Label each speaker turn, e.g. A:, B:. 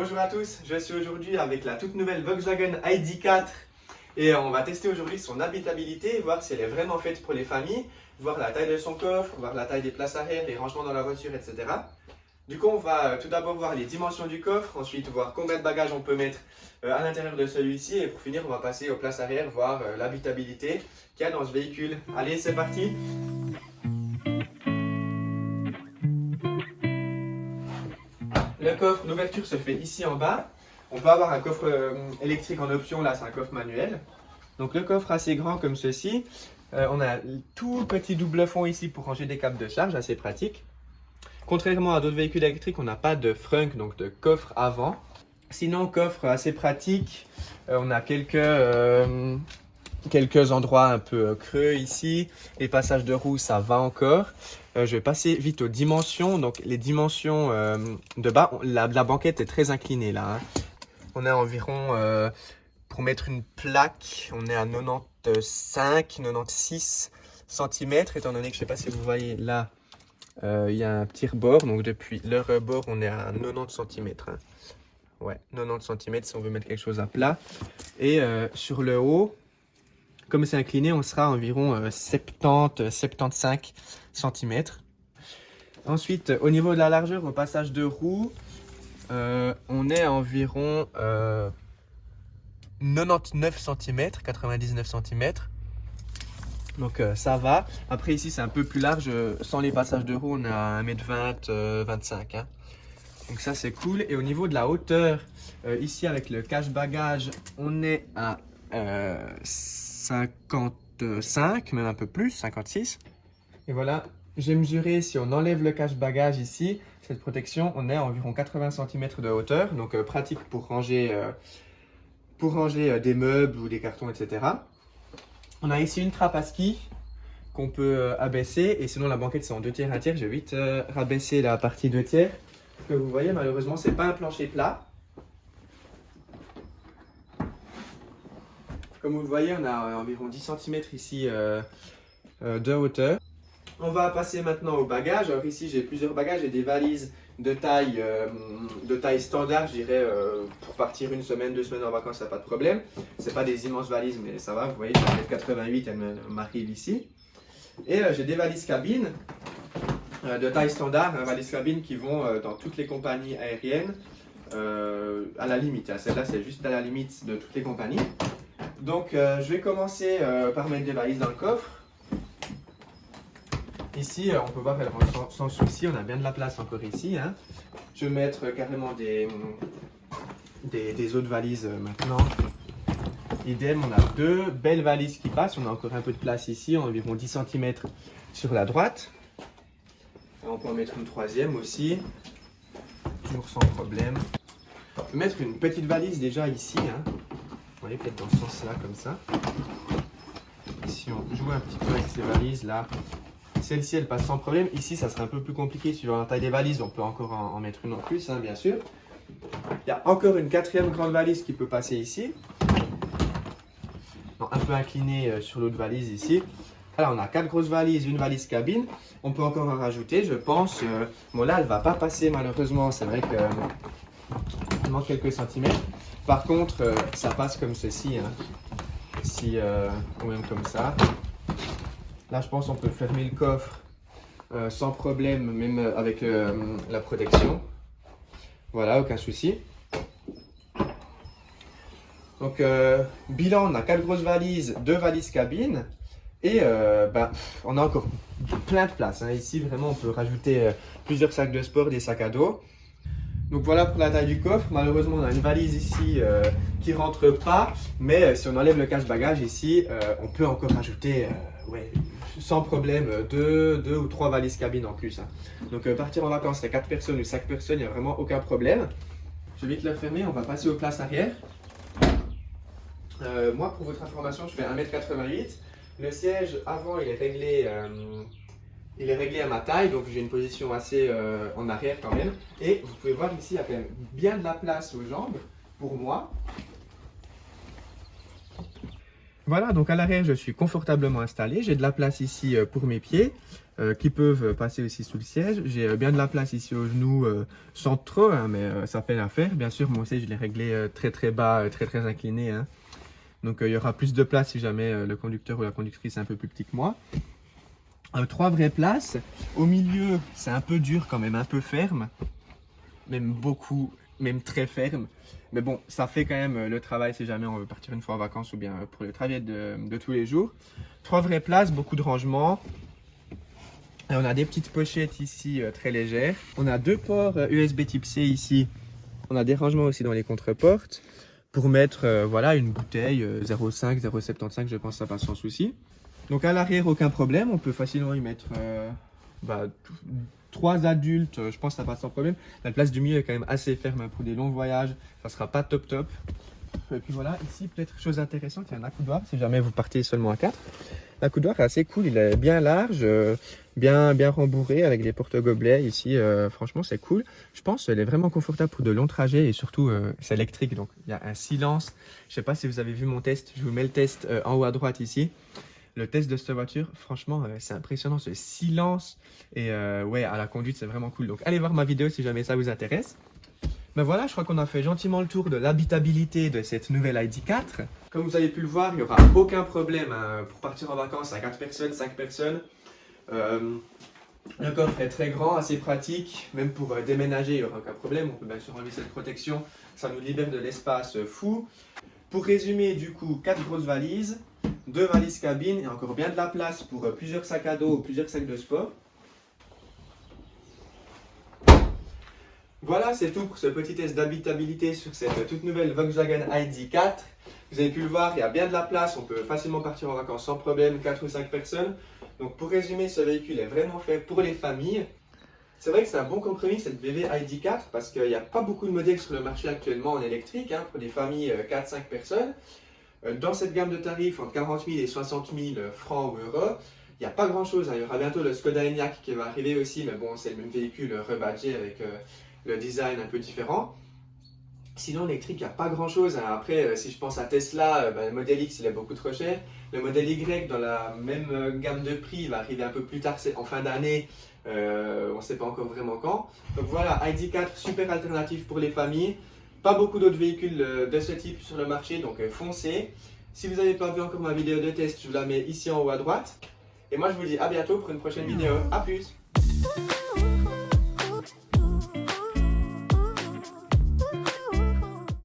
A: Bonjour à tous, je suis aujourd'hui avec la toute nouvelle Volkswagen ID.4 et on va tester aujourd'hui son habitabilité, voir si elle est vraiment faite pour les familles, voir la taille de son coffre, voir la taille des places arrière, les rangements dans la voiture, etc. Du coup, on va tout d'abord voir les dimensions du coffre, ensuite voir combien de bagages on peut mettre à l'intérieur de celui-ci et pour finir, on va passer aux places arrière, voir l'habitabilité qu'il y a dans ce véhicule. Allez, c'est parti! Le coffre, l'ouverture se fait ici en bas. On peut avoir un coffre électrique en option, là c'est un coffre manuel. Donc le coffre assez grand comme ceci. On a tout petit double fond ici pour ranger des câbles de charge, assez pratique. Contrairement à d'autres véhicules électriques, on n'a pas de frunk, donc de coffre avant. Sinon, coffre assez pratique. On a quelques endroits un peu creux ici. Les passages de roues, ça va encore. Je vais passer vite aux dimensions. Donc les dimensions de bas, la banquette est très inclinée là. Hein. On est environ, pour mettre une plaque, on est à 95-96 cm. Étant donné que je ne sais pas si vous voyez là, il y a un petit rebord. Donc depuis le rebord, on est à 90 cm. Hein. Ouais, 90 cm si on veut mettre quelque chose à plat. Et sur le haut, comme c'est incliné, on sera à environ 70-75 cm. Ensuite, au niveau de la largeur, au passage de roue, on est à environ 99 cm, 99 cm. Donc ça va. Après ici, c'est un peu plus large. Sans les passages de roue, on est à 1m20, 25. Hein. Donc ça, c'est cool. Et au niveau de la hauteur, ici avec le cache-bagages, on est à 55, même un peu plus, 56. Et voilà, j'ai mesuré, si on enlève le cache-bagages ici, cette protection, on est à environ 80 cm de hauteur. Donc pratique pour ranger des meubles ou des cartons, etc. On a ici une trappe à ski qu'on peut abaisser. Et sinon, la banquette, c'est en 2 tiers, 1 tiers. Je vais vite rabaisser la partie 2 tiers. Que vous voyez, malheureusement, c'est pas un plancher plat. Comme vous le voyez, on a environ 10 cm ici de hauteur. On va passer maintenant aux bagages. Alors ici, j'ai plusieurs bagages. J'ai des valises de taille standard, je dirais, pour partir 1 semaine, 2 semaines en vacances, ça n'a pas de problème. Ce pas des immenses valises, mais ça va. Vous voyez, j'ai 88, elle m'arrive ici. Et j'ai des valises cabines de taille standard, valises cabines qui vont dans toutes les compagnies aériennes, à la limite. Hein. Celle-là, c'est juste à la limite de toutes les compagnies. Donc, je vais commencer par mettre des valises dans le coffre. Ici, on peut voir qu'elle rentre sans souci, on a bien de la place encore ici. Hein. Je vais mettre carrément des autres valises maintenant. Idem, on a 2 belles valises qui passent. On a encore un peu de place ici, environ 10 cm sur la droite. Et on peut en mettre une 3e aussi, toujours sans problème. On peut mettre une petite valise déjà ici. Hein. Vous voyez, peut-être dans ce sens-là, comme ça. Si on joue un petit peu avec ces valises là, celle-ci elle passe sans problème. Ici, ça serait un peu plus compliqué sur la taille des valises. On peut encore en mettre une en plus, hein, bien sûr. Il y a encore une 4e grande valise qui peut passer ici. Non, un peu inclinée sur l'autre valise ici. Alors, on a 4 grosses valises, une valise cabine. On peut encore en rajouter, je pense. Bon, là, elle ne va pas passer malheureusement. C'est vrai qu'il manque quelques centimètres. Par contre, ça passe comme ceci. Hein. Ici, ou même comme ça. Là, je pense qu'on peut fermer le coffre sans problème, même avec la protection. Voilà, aucun souci. Donc, bilan, on a 4 grosses valises, 2 valises cabines. Et on a encore plein de place. Hein. Ici, vraiment, on peut rajouter plusieurs sacs de sport, des sacs à dos. Donc voilà pour la taille du coffre. Malheureusement, on a une valise ici qui ne rentre pas. Mais si on enlève le cache-bagages ici, on peut encore rajouter sans problème 2 ou 3 valises cabines en plus. Hein. Donc partir en vacances, c'est 4 personnes ou 5 personnes, il n'y a vraiment aucun problème. Je vais vite le fermer, on va passer aux places arrière. Moi, pour votre information, je fais 1m88. Le siège avant, il est réglé à ma taille, donc j'ai une position assez en arrière quand même. Et vous pouvez voir ici, il y a quand même bien de la place aux jambes pour moi. Voilà, donc à l'arrière, je suis confortablement installé. J'ai de la place ici pour mes pieds qui peuvent passer aussi sous le siège. J'ai bien de la place ici aux genoux sans trop, hein, mais ça fait l'affaire. Bien sûr, moi aussi, je l'ai réglé très très bas, très incliné. Hein. Donc il y aura plus de place si jamais le conducteur ou la conductrice est un peu plus petit que moi. 3 vraies places. Au milieu, c'est un peu dur quand même, un peu ferme. Même beaucoup, même très ferme. Mais bon, ça fait quand même le travail si jamais on veut partir une fois en vacances ou bien pour le travail de tous les jours. 3 vraies places, beaucoup de rangements. Et on a des petites pochettes ici très légères. On a 2 ports USB type C ici. On a des rangements aussi dans les contreportes pour mettre voilà, une bouteille 0,5, 0,75, je pense que ça passe sans souci. Donc à l'arrière, aucun problème. On peut facilement y mettre 3 adultes, je pense que ça passe sans problème. La place du milieu est quand même assez ferme hein, pour des longs voyages, ça sera pas top. Et puis voilà, ici peut-être chose intéressante, il y a un accoudoir si jamais vous partez seulement à 4. L'accoudoir est assez cool, il est bien large, bien rembourré avec des porte-gobelets ici, franchement c'est cool. Je pense qu'elle est vraiment confortable pour de longs trajets et surtout c'est électrique donc il y a un silence. Je sais pas si vous avez vu mon test, je vous mets le test en haut à droite ici. Le test de cette voiture, franchement, c'est impressionnant ce silence et ouais, à la conduite, c'est vraiment cool. Donc, allez voir ma vidéo si jamais ça vous intéresse. Ben voilà, je crois qu'on a fait gentiment le tour de l'habitabilité de cette nouvelle ID4. Comme vous avez pu le voir, il n'y aura aucun problème hein, pour partir en vacances à 4 personnes, 5 personnes. Le coffre est très grand, assez pratique. Même pour déménager, il n'y aura aucun problème. On peut bien sûr enlever cette protection. Ça nous libère de l'espace fou. Pour résumer, du coup, 4 grosses valises. 2 valises cabine et encore bien de la place pour plusieurs sacs à dos ou plusieurs sacs de sport. Voilà, c'est tout pour ce petit test d'habitabilité sur cette toute nouvelle Volkswagen ID4. Vous avez pu le voir, il y a bien de la place, on peut facilement partir en vacances sans problème, 4 ou 5 personnes. Donc pour résumer, ce véhicule est vraiment fait pour les familles. C'est vrai que c'est un bon compromis cette VW ID4 parce qu'il n'y a pas beaucoup de modèles sur le marché actuellement en électrique hein, pour des familles 4-5 personnes. Dans cette gamme de tarifs entre 40 000 et 60 000 francs ou euros, il n'y a pas grand chose. Hein. Il y aura bientôt le Skoda Enyaq qui va arriver aussi, mais bon, c'est le même véhicule rebadgé avec le design un peu différent. Sinon, l'électrique, il n'y a pas grand chose. Hein. Après, si je pense à Tesla, le modèle X, il est beaucoup trop cher. Le modèle Y, dans la même gamme de prix, il va arriver un peu plus tard, c'est en fin d'année. On ne sait pas encore vraiment quand. Donc voilà, ID4, super alternative pour les familles. Pas beaucoup d'autres véhicules de ce type sur le marché, donc foncez. Si vous n'avez pas vu encore ma vidéo de test, je vous la mets ici en haut à droite. Et moi je vous dis à bientôt pour une prochaine vidéo. A plus!